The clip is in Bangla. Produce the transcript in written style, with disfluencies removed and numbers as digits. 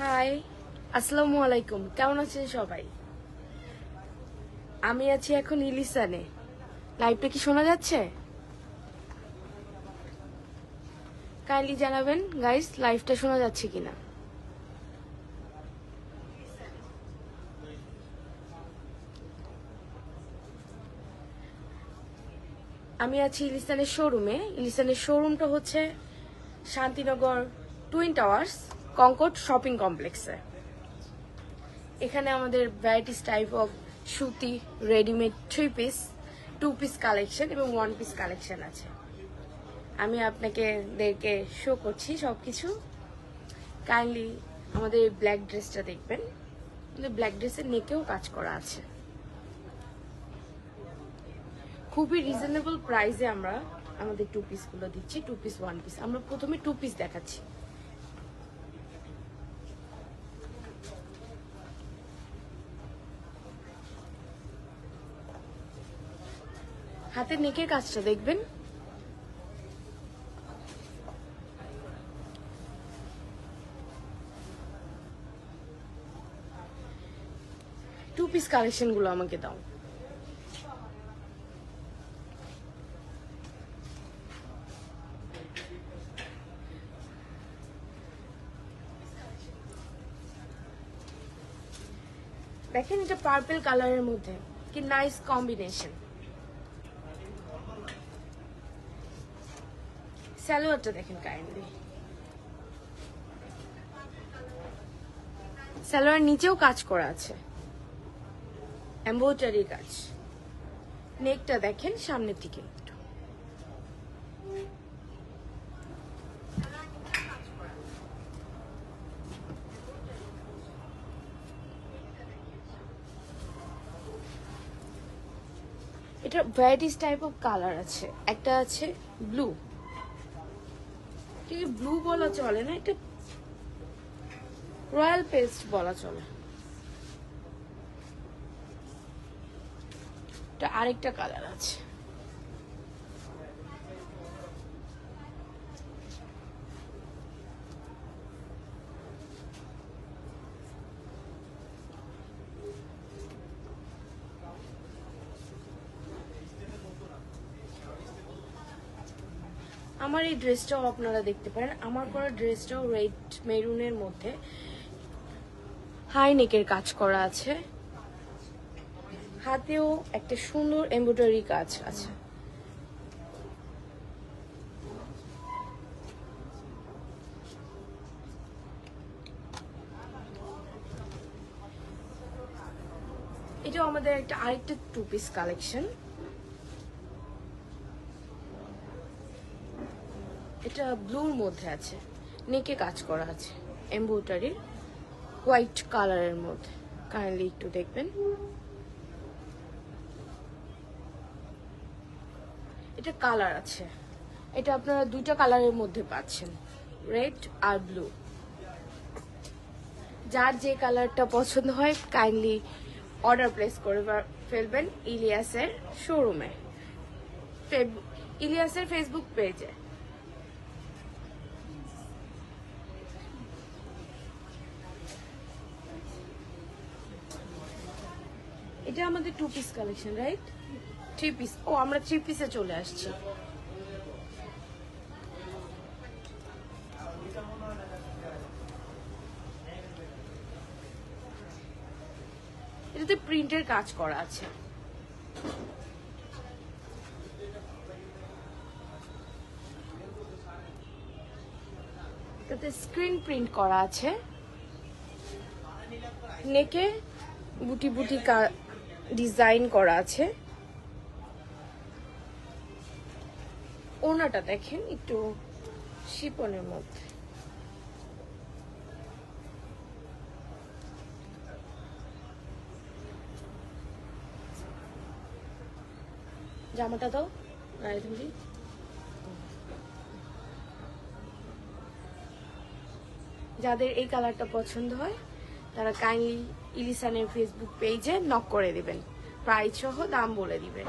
হাই, আসসালামু আলাইকুম। কেমন আছেন সবাই? আমি আছি এখন ইলিসানে। লাইভটা কি শোনা যাচ্ছে? কাইন্ডলি জানাবেন গাইস, লাইভটা শোনা যাচ্ছে কিনা। আমি আছি ইলিসানের শোরুমে। ইলিসানের শোরুমটা হচ্ছে Shantinagar twin towers Concord shopping কমপ্লেক্সে। এখানে আমাদের ভ্যারাইটিস টাইপ অফ সুতি, রেডিমেড 3 পিস, 2 পিস কালেকশন এবং 1 পিস কালেকশন আছে। আমি আপনাদেরকে শো করছি সবকিছু। কাইন্ডলি আমাদের ব্ল্যাক ড্রেসটা দেখবেন। আমাদের ব্ল্যাক ড্রেসের নেকেও কাজ করা আছে। খুবই রিজনেবল প্রাইসে আমরা আমাদের 2 পিসগুলো দিচ্ছি, 2 পিস 1 পিস। আমরা প্রথমে 2 পিস দেখাচ্ছি। হাতের নেকের কাজটা দেখবেন। টু পিস কালেকশন গুলো আমাকে দাও। দেখেন, এটা পার্পল কালারের মধ্যে কি নাইস কম্বিনেশন। সালোয়ারটা দেখেন কাইন্ডলি। সালোয়ার নিচেও কাজ করা আছে, এমব্রয়ডারি কাজ। নেকটা দেখেন সামনের দিকে একটু। এটা ভ্যারাইটিস টাইপ অফ কালার আছে। একটা আছে ব্লু, ঠিক ব্লু বলা চলে না, এটা রয়্যাল পেস্ট বলা চলে। এটা আরেকটা কালার আছে। আমার এই ড্রেসটাও আপনারা দেখতে পারেন। আমার করা ড্রেসটাও রেড মেরুনের মধ্যে হাই নেকের কাজ করা আছে। হাতেও একটা সুন্দর এমব্রয়ডারি কাজ আছে। এটাও আমাদের আরেকটা 2 পিস কালেকশন। এটা ব্লুর মধ্যে আছে, নেকে কাজ করা আছে এমব্রয়ডারি হোয়াইট কালারের মধ্যে। কাইন্ডলি একটু দেখবেন। এটা কালার আছে, এটা আপনারা 2টা কালারের মধ্যে পাচ্ছেন, রেড আর ব্লু। যার যে কালারটা পছন্দ হয় কাইন্ডলি অর্ডার প্লেস করে ফেলবেন ইলিয়াসের শোরুমে, ইলিয়াসের ফেসবুক পেজে। এটা আমাদের 2 পিস কালেকশন, রাইট? 3 পিস। ও, আমরা 3 পিসে চলে আসছি। এটাতে প্রিন্টের কাজ করা আছে। এটাতে স্ক্রিন প্রিন্ট করা আছে। নেকে বুটি বুটি ডিজাইন করা আছে। ওনাটা দেখেন একটু শিপনের মধ্যে। জামাটা দাও রায়ধুরি। যাদের এই কালারটা পছন্দ হয় তারা কাইন্ডলি ইলিসানের ফেসবুক পেজে নক করে দিবেন, প্রাইস সহ দাম বলে দিবেন।